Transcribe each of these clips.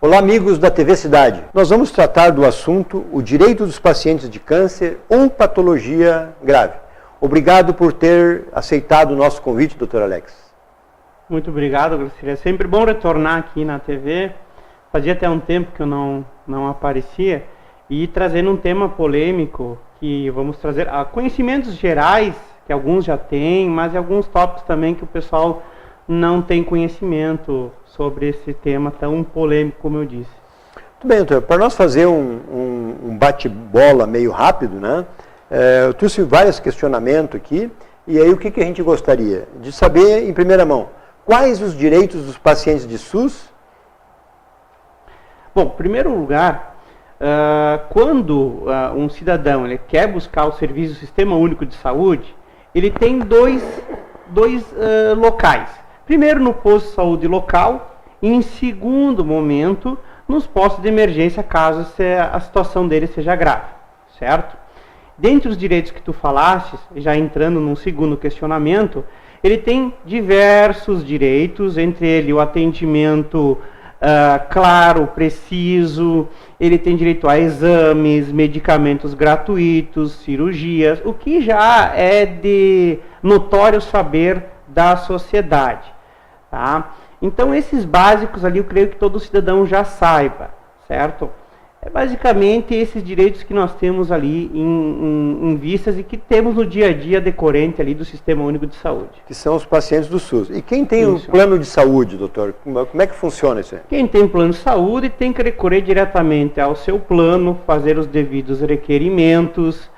Olá, amigos da TV Cidade. Nós vamos tratar do assunto o direito dos pacientes de câncer ou patologia grave. Obrigado por ter aceitado o nosso convite, Dr. Alex. Muito obrigado, Gracília. É sempre bom retornar aqui na TV. Fazia até um tempo que eu não aparecia. E trazendo um tema polêmico, que vamos trazer conhecimentos gerais, que alguns já têm, mas alguns tópicos também que o pessoal não tem conhecimento sobre esse tema tão polêmico, como eu disse. Muito bem, doutor. Para nós fazer um bate-bola meio rápido, né? Eu trouxe vários questionamentos aqui, e aí o que a gente gostaria? De saber, em primeira mão, quais os direitos dos pacientes de SUS? Bom, em primeiro lugar, quando um cidadão ele quer buscar o serviço do Sistema Único de Saúde, ele tem dois locais. Primeiro no posto de saúde local e em segundo momento nos postos de emergência, caso a situação dele seja grave, certo? Dentre os direitos que tu falaste, já entrando num segundo questionamento, ele tem diversos direitos, entre ele o atendimento claro, preciso, ele tem direito a exames, medicamentos gratuitos, cirurgias, o que já é de notório saber da sociedade. Tá? Então esses básicos ali eu creio que todo cidadão já saiba, certo? É basicamente esses direitos que nós temos ali em vistas e que temos no dia a dia decorrente ali do Sistema Único de Saúde. Que são os pacientes do SUS. E quem tem um plano de saúde, doutor? Como é que funciona isso aí? Quem tem plano de saúde tem que recorrer diretamente ao seu plano, fazer os devidos requerimentos,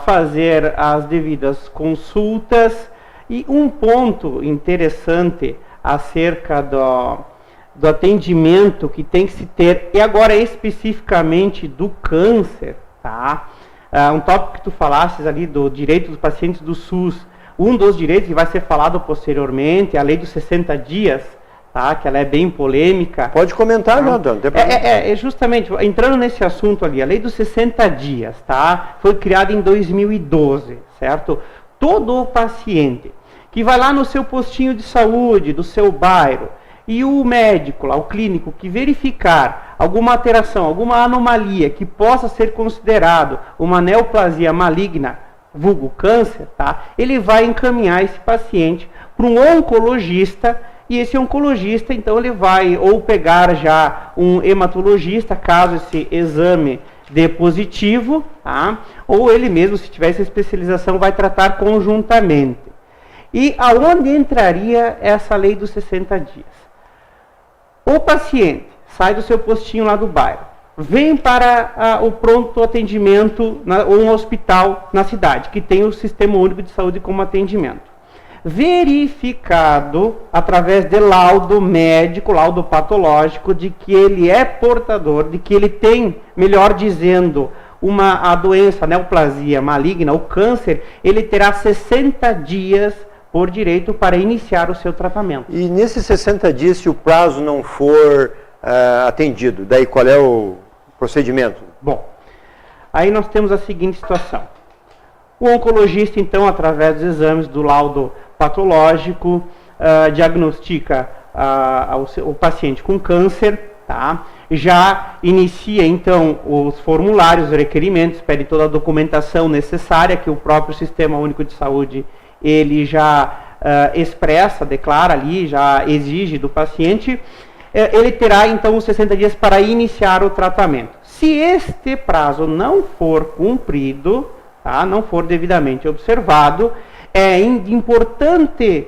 fazer as devidas consultas. E um ponto interessante acerca do atendimento que tem que se ter, e agora especificamente do câncer, tá? Um tópico que tu falasses ali do direito dos pacientes do SUS, um dos direitos que vai ser falado posteriormente, a lei dos 60 dias, tá? Que ela é bem polêmica. Pode comentar, não, não tem problema. É justamente, entrando nesse assunto ali, a lei dos 60 dias, tá? Foi criada em 2012, certo? Todo paciente que vai lá no seu postinho de saúde, do seu bairro, e o médico, lá, o clínico, que verificar alguma alteração, alguma anomalia que possa ser considerado uma neoplasia maligna, vulgo câncer, tá? Ele vai encaminhar esse paciente para um oncologista, e esse oncologista, então, ele vai ou pegar já um hematologista, caso esse exame dê positivo, tá? Ou ele mesmo, se tiver essa especialização, vai tratar conjuntamente. E aonde entraria essa lei dos 60 dias? O paciente sai do seu postinho lá do bairro, vem para o pronto atendimento ou um hospital na cidade, que tem o Sistema Único de Saúde como atendimento. Verificado, através de laudo médico, laudo patológico, de que ele é portador, de que ele tem, melhor dizendo, a doença, a neoplasia maligna, o câncer, ele terá 60 dias por direito para iniciar o seu tratamento. E nesses 60 dias, se o prazo não for atendido, daí qual é o procedimento? Bom, aí nós temos a seguinte situação. O oncologista, então, através dos exames do laudo patológico, diagnostica o paciente com câncer, tá? Já inicia, então, os formulários, os requerimentos, pede toda a documentação necessária que o próprio Sistema Único de Saúde ele já expressa, declara ali, já exige do paciente. Ele terá então os 60 dias para iniciar o tratamento. Se este prazo não for cumprido, tá, não for devidamente observado, é importante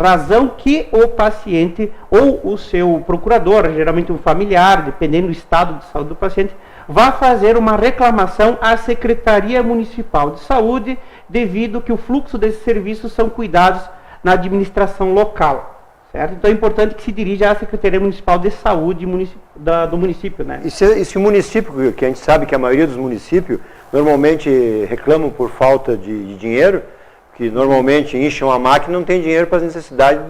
razão que o paciente ou o seu procurador, geralmente um familiar, dependendo do estado de saúde do paciente, vá fazer uma reclamação à Secretaria Municipal de Saúde, devido que o fluxo desses serviços são cuidados na administração local, certo? Então é importante que se dirija à Secretaria Municipal de Saúde do município, né? E se o município, que a gente sabe que a maioria dos municípios normalmente reclamam por falta de dinheiro, que normalmente incham a máquina e não tem dinheiro para as necessidades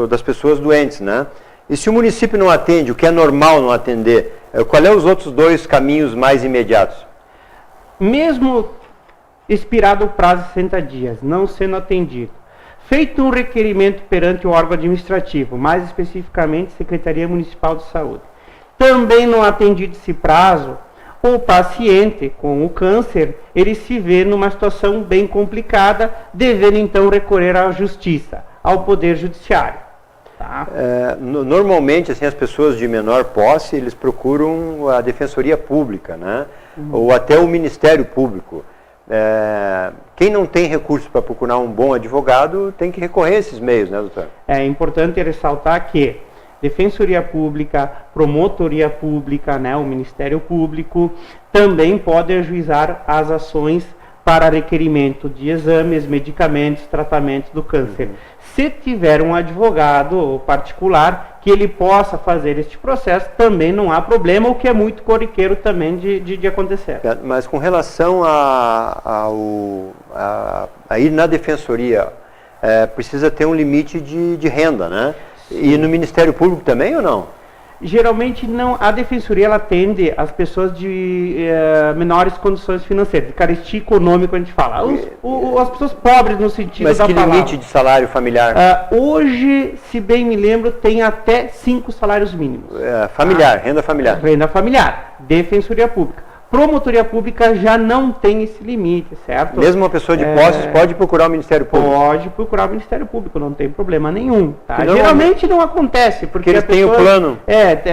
das pessoas doentes, né? E se o município não atende, o que é normal não atender, qual é os outros dois caminhos mais imediatos? Mesmo expirado o prazo de 60 dias, não sendo atendido, feito um requerimento perante o órgão administrativo, mais especificamente Secretaria Municipal de Saúde, também não atendido esse prazo, o paciente com o câncer, ele se vê numa situação bem complicada, devendo então recorrer à justiça, ao Poder Judiciário. Tá? Normalmente, assim, as pessoas de menor posse, eles procuram a Defensoria Pública, né? Ou até o Ministério Público. Quem não tem recursos para procurar um bom advogado, tem que recorrer a esses meios, né, doutor? É importante ressaltar que Defensoria Pública, Promotoria Pública, né, o Ministério Público, também pode ajuizar as ações para requerimento de exames, medicamentos, tratamentos do câncer. Se tiver um advogado particular que ele possa fazer este processo, também não há problema, o que é muito corriqueiro também de acontecer. Mas com relação a ir na Defensoria, precisa ter um limite de renda, né? E no Ministério Público também ou não? Geralmente não, a Defensoria ela atende as pessoas de menores condições financeiras, de carestia econômica a gente fala. As pessoas pobres no sentido da palavra. Mas que limite de salário familiar? Hoje, se bem me lembro, tem até 5 salários mínimos. Familiar, renda familiar. Renda familiar, Defensoria Pública. Promotoria Pública já não tem esse limite, certo? Mesmo uma pessoa de posses pode procurar o Ministério Público? Pode procurar o Ministério Público, não tem problema nenhum. Tá? Geralmente não acontece, porque eles têm o plano.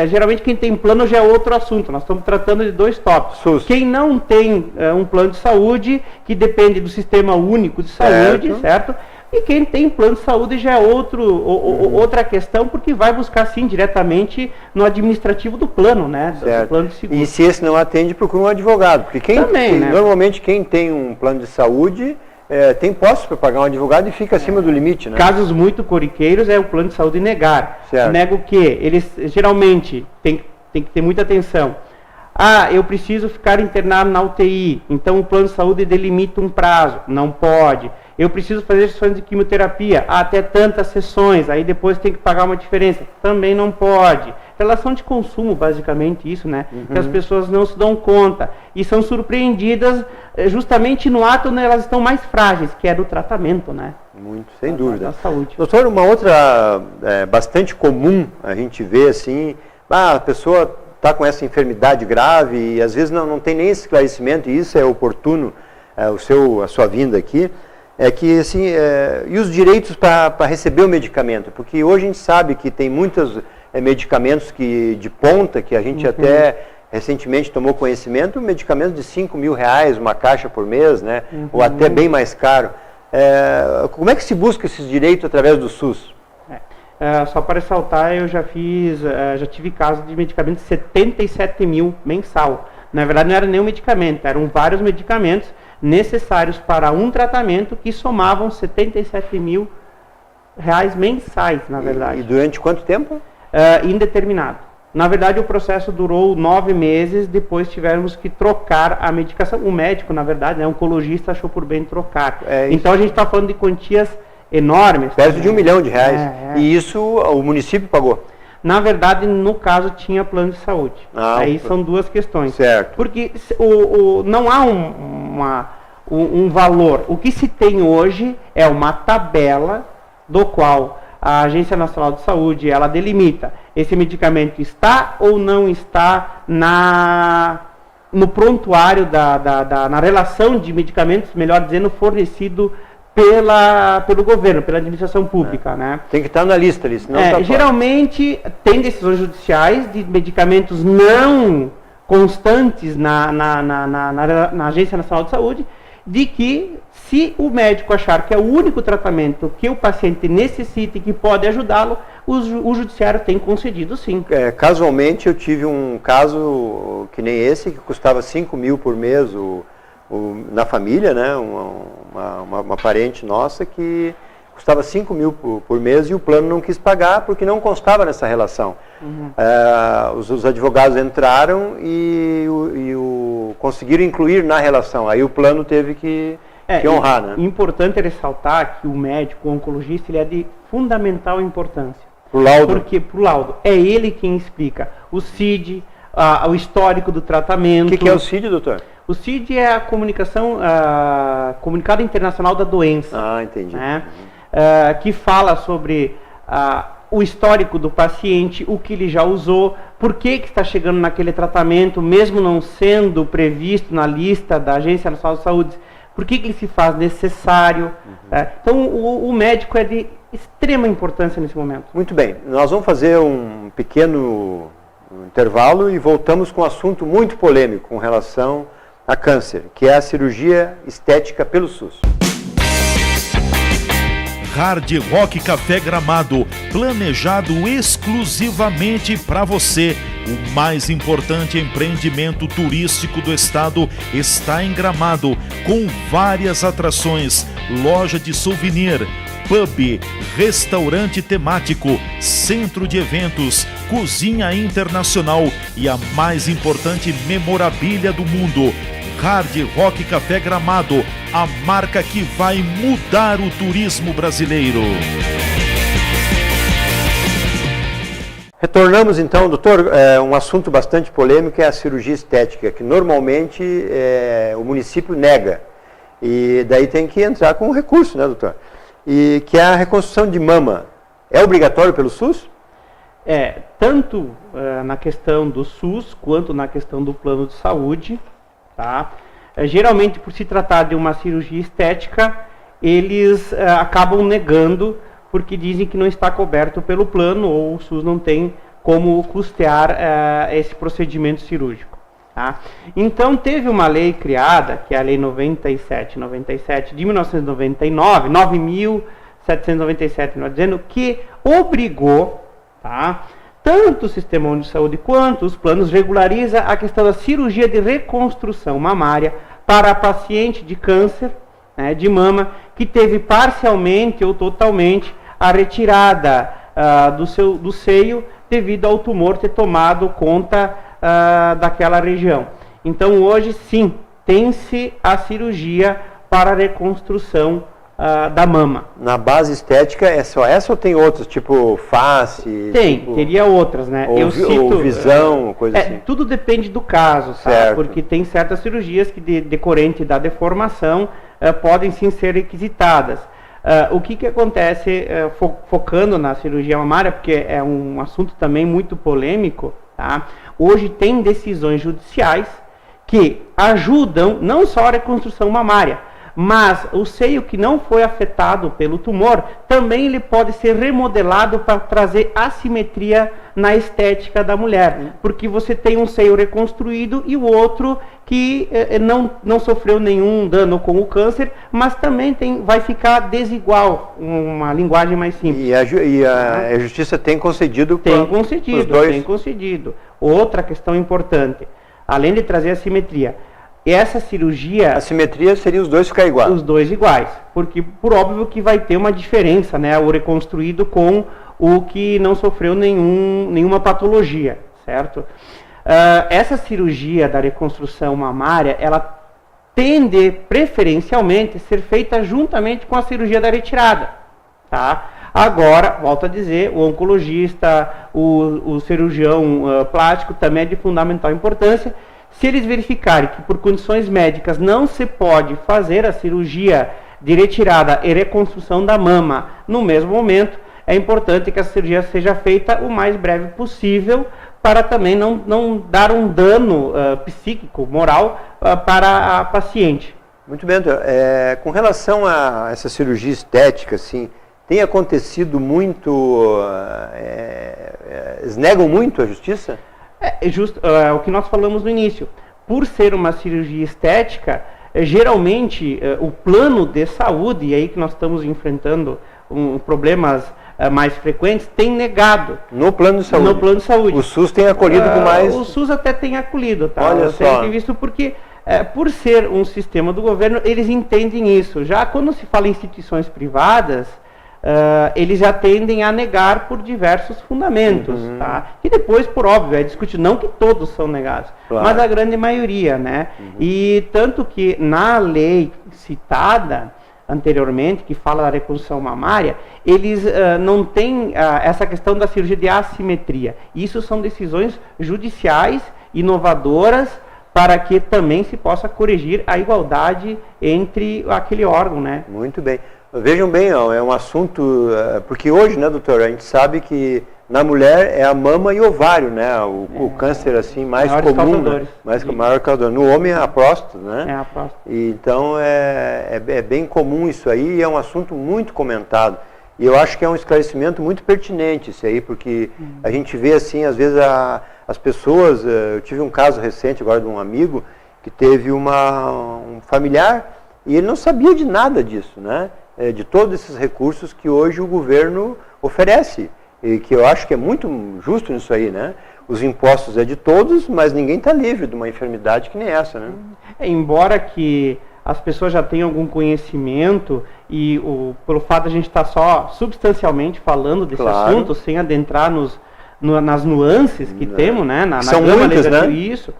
Geralmente quem tem plano já é outro assunto. Nós estamos tratando de 2 tópicos. SUS. Quem não tem um plano de saúde, que depende do Sistema Único de Saúde, certo? E quem tem plano de saúde já é outra questão, porque vai buscar, sim, diretamente no administrativo do plano, né? Do plano de seguro. E se esse não atende, procura um advogado. Porque normalmente quem tem um plano de saúde tem posse para pagar um advogado e fica acima do limite, né? Casos muito corriqueiros é o plano de saúde negar. Nega o quê? Eles geralmente tem que ter muita atenção. Eu preciso ficar internado na UTI, então o plano de saúde delimita um prazo. Não pode. Eu preciso fazer sessões de quimioterapia, até tantas sessões, aí depois tem que pagar uma diferença. Também não pode. Relação de consumo, basicamente isso, né? Que as pessoas não se dão conta e são surpreendidas justamente no ato onde elas estão mais frágeis, que é do tratamento, né? Muito, sem dúvida. Da saúde. Doutor, uma outra bastante comum a gente vê assim, a pessoa está com essa enfermidade grave e às vezes não tem nem esse esclarecimento, e isso é oportuno, a sua vinda aqui. Que assim, e os direitos para receber o medicamento? Porque hoje a gente sabe que tem muitos medicamentos de ponta, que a gente até recentemente tomou conhecimento, medicamentos de R$5.000, uma caixa por mês, né? Ou até bem mais caro. Como é que se busca esses direitos através do SUS? Só para ressaltar, eu já tive casos de medicamentos de 77 mil mensal. Na verdade não era nenhum medicamento, eram vários medicamentos necessários para um tratamento que somavam R$77.000 mensais, na verdade. E durante quanto tempo? Indeterminado. Na verdade, o processo durou 9 meses, depois tivemos que trocar a medicação. O médico, na verdade, o oncologista achou por bem trocar. Então a gente está falando de quantias enormes. Perto de R$1 milhão. E isso o município pagou? Na verdade, no caso, tinha plano de saúde. Aí são 2 questões. Certo. Porque não há um valor. O que se tem hoje é uma tabela do qual a Agência Nacional de Saúde, ela delimita. Esse medicamento está ou não está no prontuário, na relação de medicamentos, melhor dizendo, fornecido pelo governo, pela administração pública, né? Tem que estar na lista ali, senão tá geralmente tem decisões judiciais de medicamentos não constantes na Agência Nacional de Saúde, de que se o médico achar que é o único tratamento que o paciente necessita e que pode ajudá-lo, o judiciário tem concedido, sim. Casualmente eu tive um caso que nem esse, que custava R$5.000 por mês, na família, né, uma parente nossa que custava R$5.000 por mês e o plano não quis pagar porque não constava nessa relação. Os advogados entraram e conseguiram incluir na relação, aí o plano teve que honrar. Né? Importante ressaltar que o médico, o oncologista, ele é de fundamental importância. Pro laudo? Porque pro laudo, é ele quem explica o CID, o histórico do tratamento. O que é o CID, doutor? O CID é a comunicado internacional da doença. Entendi. Né? que fala sobre o histórico do paciente, o que ele já usou, por que está chegando naquele tratamento, mesmo não sendo previsto na lista da Agência Nacional de Saúde, por que ele se faz necessário. Então, o médico é de extrema importância nesse momento. Muito bem, nós vamos fazer um pequeno intervalo e voltamos com um assunto muito polêmico com relação a câncer, que é a cirurgia estética pelo SUS. Hard Rock Café Gramado, planejado exclusivamente para você. O mais importante empreendimento turístico do estado está em Gramado, com várias atrações, loja de souvenir, pub, restaurante temático, centro de eventos, cozinha internacional e a mais importante memorabilia do mundo. Hard Rock Café Gramado, a marca que vai mudar o turismo brasileiro. Retornamos então, doutor, um assunto bastante polêmico é a cirurgia estética, que normalmente o município nega. E daí tem que entrar com recurso, né, doutor? E que é a reconstrução de mama. É obrigatório pelo SUS? Tanto na questão do SUS quanto na questão do plano de saúde. Tá? Geralmente, por se tratar de uma cirurgia estética, eles acabam negando porque dizem que não está coberto pelo plano ou o SUS não tem como custear esse procedimento cirúrgico. Tá? Então, teve uma lei criada, que é a Lei 9797 de 1999, 9.797, dizendo que obrigou, tá, tanto o Sistema Único de Saúde quanto os planos regulariza a questão da cirurgia de reconstrução mamária para paciente de câncer, né, de mama que teve parcialmente ou totalmente a retirada do seio devido ao tumor ter tomado conta daquela região. Então hoje sim, tem-se a cirurgia para a reconstrução da mama. Na base estética é só essa ou tem outras, tipo face? Tem, tipo, teria outras, né? Ou visão, coisa assim. Tudo depende do caso, tá? Certo. Porque tem certas cirurgias que decorrente da deformação podem sim ser requisitadas. O que acontece, focando na cirurgia mamária, porque é um assunto também muito polêmico, tá? Hoje tem decisões judiciais que ajudam não só a reconstrução mamária, mas o seio que não foi afetado pelo tumor, também ele pode ser remodelado para trazer assimetria na estética da mulher. Porque você tem um seio reconstruído e o outro que não sofreu nenhum dano com o câncer, mas também vai ficar desigual, uma linguagem mais simples. E a Justiça tem concedido? Tem concedido. Outra questão importante, além de trazer assimetria, essa cirurgia... A simetria seria os dois ficar iguais. Os dois iguais, porque por óbvio que vai ter uma diferença, né? O reconstruído com o que não sofreu nenhuma patologia, certo? Essa cirurgia da reconstrução mamária, ela tende preferencialmente a ser feita juntamente com a cirurgia da retirada, tá? Agora, volto a dizer, o oncologista, o cirurgião plástico também é de fundamental importância. Se eles verificarem que por condições médicas não se pode fazer a cirurgia de retirada e reconstrução da mama no mesmo momento, é importante que a cirurgia seja feita o mais breve possível para também não dar um dano psíquico, moral para a paciente. Muito bem, doutor. Com relação a essa cirurgia estética, assim, tem acontecido muito, eles negam muito a justiça? É o que nós falamos no início. Por ser uma cirurgia estética, geralmente o plano de saúde, e aí que nós estamos enfrentando problemas mais frequentes, tem negado. No plano de saúde? No plano de saúde. O SUS tem acolhido com mais... O SUS até tem acolhido, tá? Olha só. Tem visto porque, por ser um sistema do governo, eles entendem isso. Já quando se fala em instituições privadas, eles já tendem a negar por diversos fundamentos, tá? E depois, por óbvio, é discutido, não que todos são negados, claro, mas a grande maioria, né? E tanto que na lei citada anteriormente, que fala da reconstrução mamária, eles não têm essa questão da cirurgia de assimetria. Isso são decisões judiciais inovadoras para que também se possa corrigir a igualdade entre aquele órgão, né? Muito bem. Vejam bem, ó, é um assunto, porque hoje, né, doutor, a gente sabe que na mulher é a mama e o ovário, né, o câncer assim mais comum, né? Maior causador. No homem é a próstata, né? É a próstata. E, então é bem comum isso aí, e é um assunto muito comentado. E eu acho que é um esclarecimento muito pertinente isso aí, porque a gente vê assim, às vezes as pessoas, eu tive um caso recente agora de um amigo que teve um familiar e ele não sabia de nada disso, né? De todos esses recursos que hoje o governo oferece, e que eu acho que é muito justo nisso aí, né? Os impostos é de todos, mas ninguém está livre de uma enfermidade que nem essa, né? Embora que as pessoas já tenham algum conhecimento e pelo fato de a gente estar só substancialmente falando desse assunto, sem adentrar nas nuances que temos, né? Na gama legislativa, isso.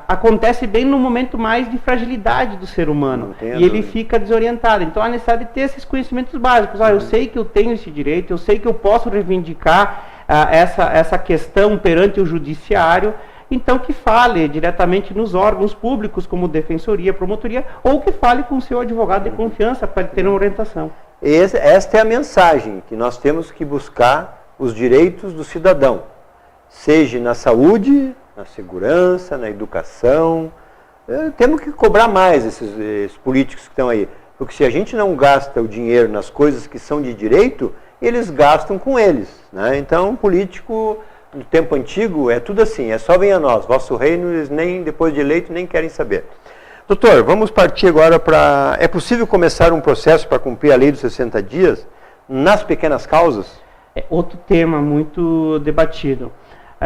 Acontece bem no momento mais de fragilidade do ser humano e ele fica desorientado. Então há necessidade de ter esses conhecimentos básicos. Eu sei que eu tenho esse direito, eu sei que eu posso reivindicar essa questão perante o judiciário, então que fale diretamente nos órgãos públicos como defensoria, promotoria, ou que fale com o seu advogado de confiança para ter uma orientação. Esta é a mensagem, que nós temos que buscar os direitos do cidadão, seja na saúde, na segurança, na educação. Temos que cobrar mais esses políticos que estão aí, porque se a gente não gasta o dinheiro nas coisas que são de direito, eles gastam com eles, né? Então, político no tempo antigo é tudo assim, é só venha a nós, vosso reino, eles nem depois de eleito nem querem saber. Doutor, vamos partir agora para... É possível começar um processo para cumprir a lei dos 60 dias nas pequenas causas? É outro tema muito debatido.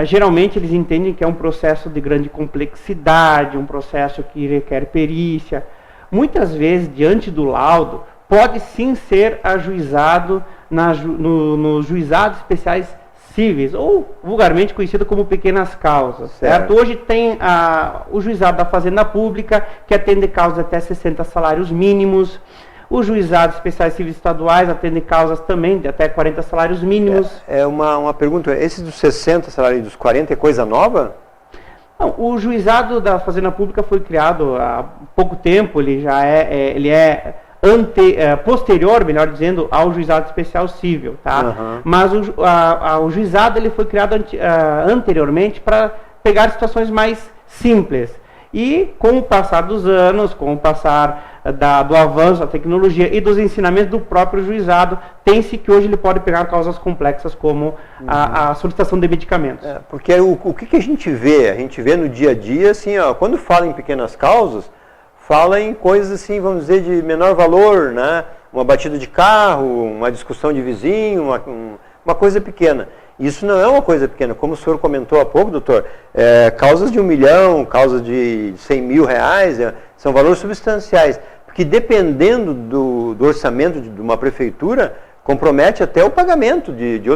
Geralmente eles entendem que é um processo de grande complexidade, um processo que requer perícia. Muitas vezes, diante do laudo, pode sim ser ajuizado nos juizados especiais cíveis, ou vulgarmente conhecido como pequenas causas. Certo? Hoje tem o juizado da Fazenda Pública, que atende causas até 60 salários mínimos. Os juizados especiais civis estaduais atendem causas também de até 40 salários mínimos. Uma pergunta, esse dos 60 salários e dos 40 é coisa nova? Não, o juizado da Fazenda Pública foi criado há pouco tempo, ele já posterior, melhor dizendo, ao juizado especial civil, tá? Mas o juizado ele foi criado anteriormente para pegar situações mais simples. E com o passar dos anos, com o passar do avanço da tecnologia e dos ensinamentos do próprio juizado, tem-se que hoje ele pode pegar causas complexas como a solicitação de medicamentos. Porque o que a gente vê? A gente vê no dia a dia, assim, ó, quando fala em pequenas causas, fala em coisas assim, vamos dizer, de menor valor, né? Uma batida de carro, uma discussão de vizinho, uma coisa pequena. Isso não é uma coisa pequena, como o senhor comentou há pouco, doutor, causas de 1 milhão, causas de 100 mil reais, são valores substanciais, porque dependendo do orçamento de uma prefeitura, compromete até o pagamento de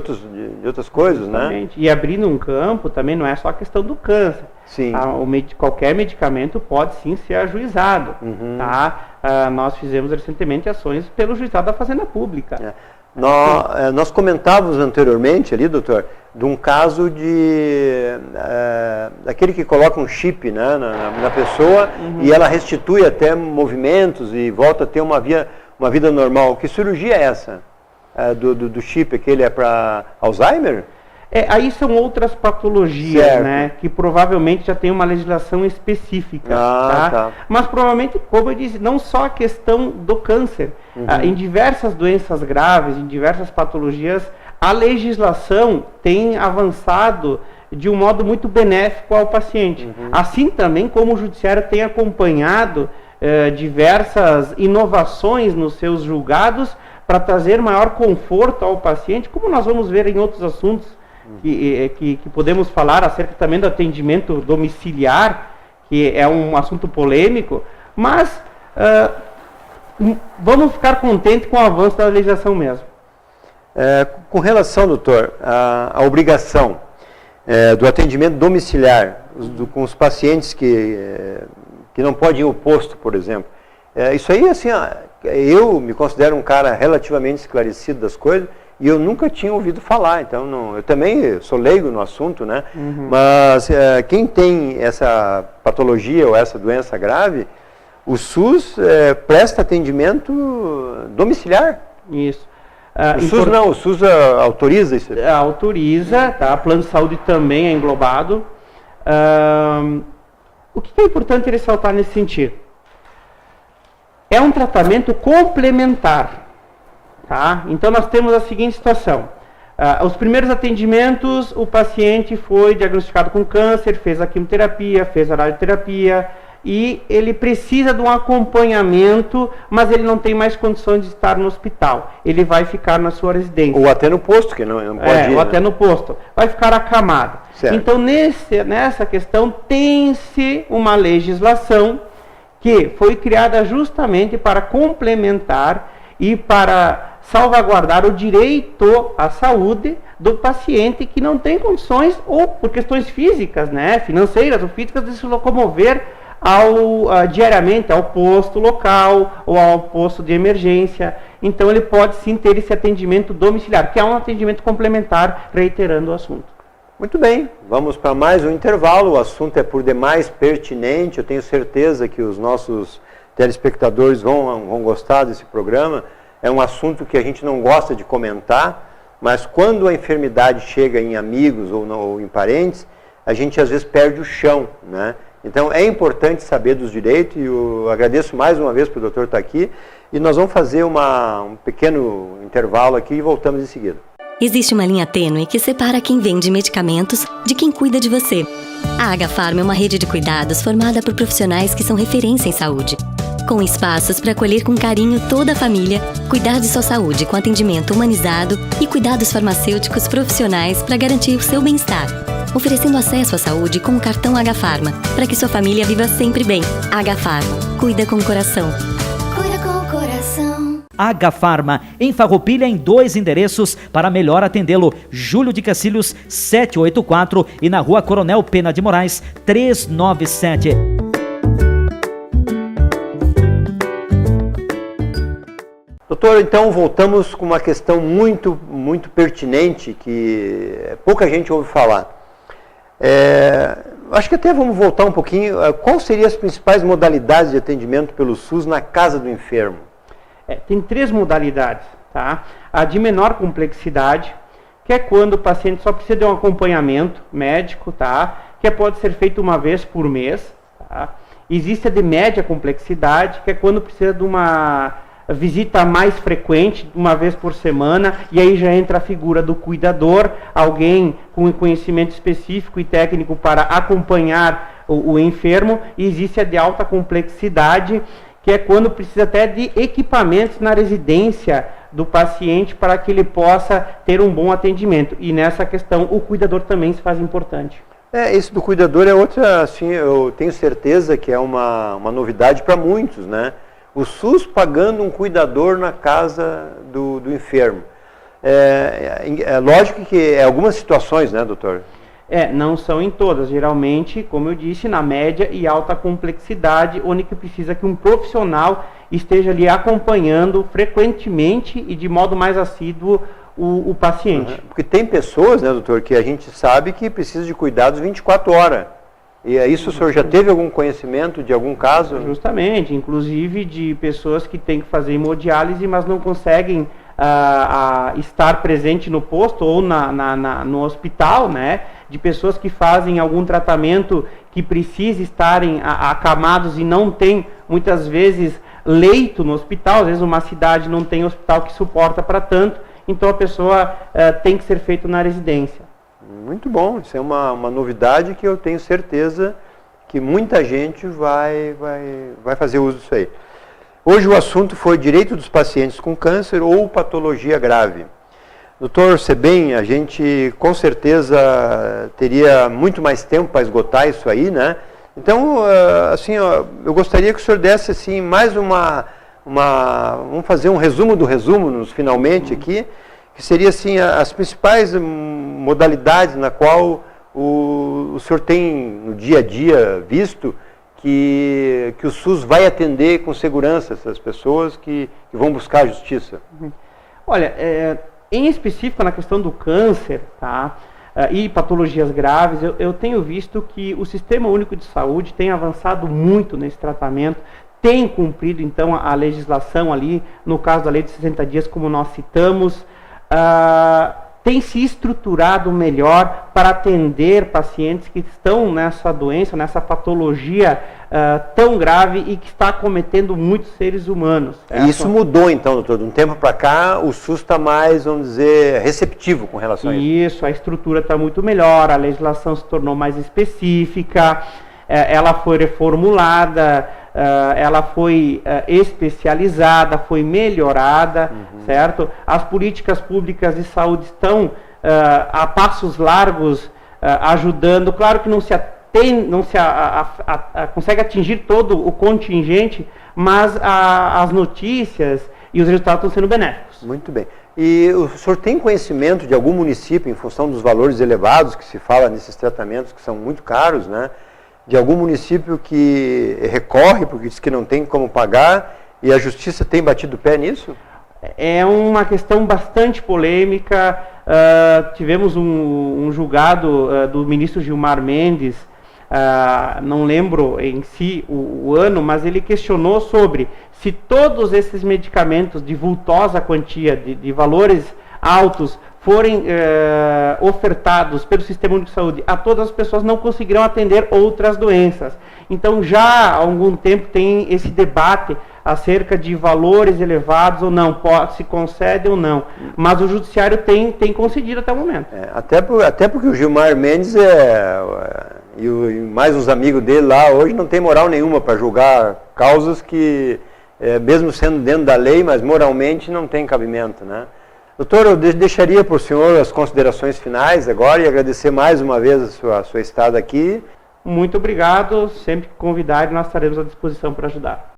outras coisas, né? E abrindo um campo, também não é só a questão do câncer. Sim. Qualquer medicamento pode sim ser ajuizado. Tá? Nós fizemos recentemente ações pelo juizado da Fazenda Pública. Nós comentávamos anteriormente ali, doutor, de um caso daquele que coloca um chip, né, na pessoa e ela restitui até movimentos e volta a ter uma vida normal. Que cirurgia é essa? Do chip, aquele é para Alzheimer? Aí são outras patologias, certo, né, que provavelmente já tem uma legislação específica. Tá? Mas provavelmente, como eu disse, não só a questão do câncer. Em diversas doenças graves, em diversas patologias, a legislação tem avançado de um modo muito benéfico ao paciente. Assim também como o judiciário tem acompanhado diversas inovações nos seus julgados para trazer maior conforto ao paciente, como nós vamos ver em outros assuntos que podemos falar acerca também do atendimento domiciliar, que é um assunto polêmico, mas vamos ficar contentes com o avanço da legislação mesmo. Com relação, doutor, à obrigação do atendimento domiciliar com os pacientes que não podem ir ao posto, por exemplo, isso aí, assim, eu me considero um cara relativamente esclarecido das coisas, e eu nunca tinha ouvido falar, então eu também sou leigo no assunto, né? Mas quem tem essa patologia ou essa doença grave, o SUS presta atendimento domiciliar. Isso. O SUS não, o SUS autoriza isso? Autoriza, tá? Plano de saúde também é englobado. O que é importante ressaltar nesse sentido? É um tratamento complementar. Tá? Então nós temos a seguinte situação. Os primeiros atendimentos, o paciente foi diagnosticado com câncer, fez a quimioterapia, fez a radioterapia, e ele precisa de um acompanhamento, mas ele não tem mais condições de estar no hospital. Ele vai ficar na sua residência. Ou até no posto, que não pode ir. Ou até no posto. Vai ficar acamado. Certo. Então, nessa questão, tem-se uma legislação que foi criada justamente para complementar e para salvaguardar o direito à saúde do paciente que não tem condições, ou por questões físicas, né, financeiras ou físicas, de se locomover diariamente ao posto local ou ao posto de emergência. Então ele pode sim ter esse atendimento domiciliar, que é um atendimento complementar, reiterando o assunto. Muito bem, vamos para mais um intervalo. O assunto é por demais pertinente, eu tenho certeza que os nossos telespectadores vão gostar desse programa. É um assunto que a gente não gosta de comentar, mas quando a enfermidade chega em amigos ou em parentes, a gente às vezes perde o chão, né? Então é importante saber dos direitos, e eu agradeço mais uma vez para o doutor estar aqui, e nós vamos fazer um pequeno intervalo aqui e voltamos em seguida. Existe uma linha tênue que separa quem vende medicamentos de quem cuida de você. A Agafarma é uma rede de cuidados formada por profissionais que são referência em saúde, com espaços para acolher com carinho toda a família, cuidar de sua saúde com atendimento humanizado e cuidados farmacêuticos profissionais para garantir o seu bem-estar, oferecendo acesso à saúde com o cartão Agafarma, para que sua família viva sempre bem. Agafarma, cuida com o coração. Cuida com o coração. Agafarma, em Farroupilha, em 2 endereços para melhor atendê-lo. Júlio de Cacilhos, 784 e na Rua Coronel Pena de Moraes, 397. Doutor, então voltamos com uma questão muito, muito pertinente que pouca gente ouve falar. Acho que até vamos voltar um pouquinho. Quais seriam as principais modalidades de atendimento pelo SUS na casa do enfermo? Tem 3 modalidades, tá? A de menor complexidade, que é quando o paciente só precisa de um acompanhamento médico, tá? Que pode ser feito uma vez por mês, tá? Existe a de média complexidade, que é quando precisa de uma visita mais frequente, uma vez por semana, e aí já entra a figura do cuidador, alguém com conhecimento específico e técnico para acompanhar o enfermo. E existe a de alta complexidade, que é quando precisa até de equipamentos na residência do paciente para que ele possa ter um bom atendimento. E nessa questão o cuidador também se faz importante. Esse do cuidador é outra, assim, eu tenho certeza que é uma novidade para muitos, né? O SUS pagando um cuidador na casa do enfermo. É lógico que em algumas situações, né, doutor? Não são em todas. Geralmente, como eu disse, na média e alta complexidade, onde que precisa que um profissional esteja ali acompanhando frequentemente e de modo mais assíduo o paciente. Porque tem pessoas, né, doutor, que a gente sabe que precisa de cuidados 24 horas. E isso o senhor já teve algum conhecimento de algum caso? Justamente, inclusive de pessoas que têm que fazer hemodiálise, mas não conseguem estar presente no posto ou no hospital, né? De pessoas que fazem algum tratamento que precisa estarem acamados e não tem, muitas vezes, leito no hospital. Às vezes uma cidade não tem hospital que suporta para tanto, então a pessoa tem que ser feito na residência. Muito bom, isso é uma novidade que eu tenho certeza que muita gente vai fazer uso disso aí. Hoje o assunto foi direito dos pacientes com câncer ou patologia grave. Doutor Sebem, a gente com certeza teria muito mais tempo para esgotar isso aí, né? Então, assim, eu gostaria que o senhor desse assim, mais vamos fazer um resumo do resumo, finalmente aqui, que seria assim, as principais modalidades na qual o senhor tem no dia a dia visto que o SUS vai atender com segurança essas pessoas que vão buscar a justiça. Olha, Em específico, na questão do câncer, tá? E patologias graves, eu tenho visto que o Sistema Único de Saúde tem avançado muito nesse tratamento, tem cumprido, então, a legislação ali, no caso da lei de 60 dias, como nós citamos, tem se estruturado melhor para atender pacientes que estão nessa doença, nessa patologia tão grave e que está acometendo muitos seres humanos. E isso mudou então, doutor? De um tempo para cá, o SUS está mais, vamos dizer, receptivo com relação a isso. Isso, a estrutura está muito melhor, a legislação se tornou mais específica, ela foi reformulada, ela foi especializada, foi melhorada, certo? As políticas públicas de saúde estão a passos largos ajudando. Claro que não se consegue atingir todo o contingente, mas as notícias e os resultados estão sendo benéficos. Muito bem. E o senhor tem conhecimento de algum município, em função dos valores elevados que se fala nesses tratamentos, que são muito caros, né? De algum município que recorre, porque diz que não tem como pagar, e a justiça tem batido o pé nisso? É uma questão bastante polêmica. Tivemos um julgado do ministro Gilmar Mendes, não lembro em si o ano, mas ele questionou sobre se todos esses medicamentos de vultosa quantia, de valores altos, forem ofertados pelo Sistema Único de Saúde a todas as pessoas, não conseguirão atender outras doenças. Então, já há algum tempo tem esse debate acerca de valores elevados ou não, se concede ou não. Mas o Judiciário tem concedido até o momento. Até porque o Gilmar Mendes e mais uns amigos dele lá hoje não tem moral nenhuma para julgar causas que, mesmo sendo dentro da lei, mas moralmente não tem cabimento, né? Doutor, eu deixaria para o senhor as considerações finais agora e agradecer mais uma vez a sua estada aqui. Muito obrigado, sempre que convidar, nós estaremos à disposição para ajudar.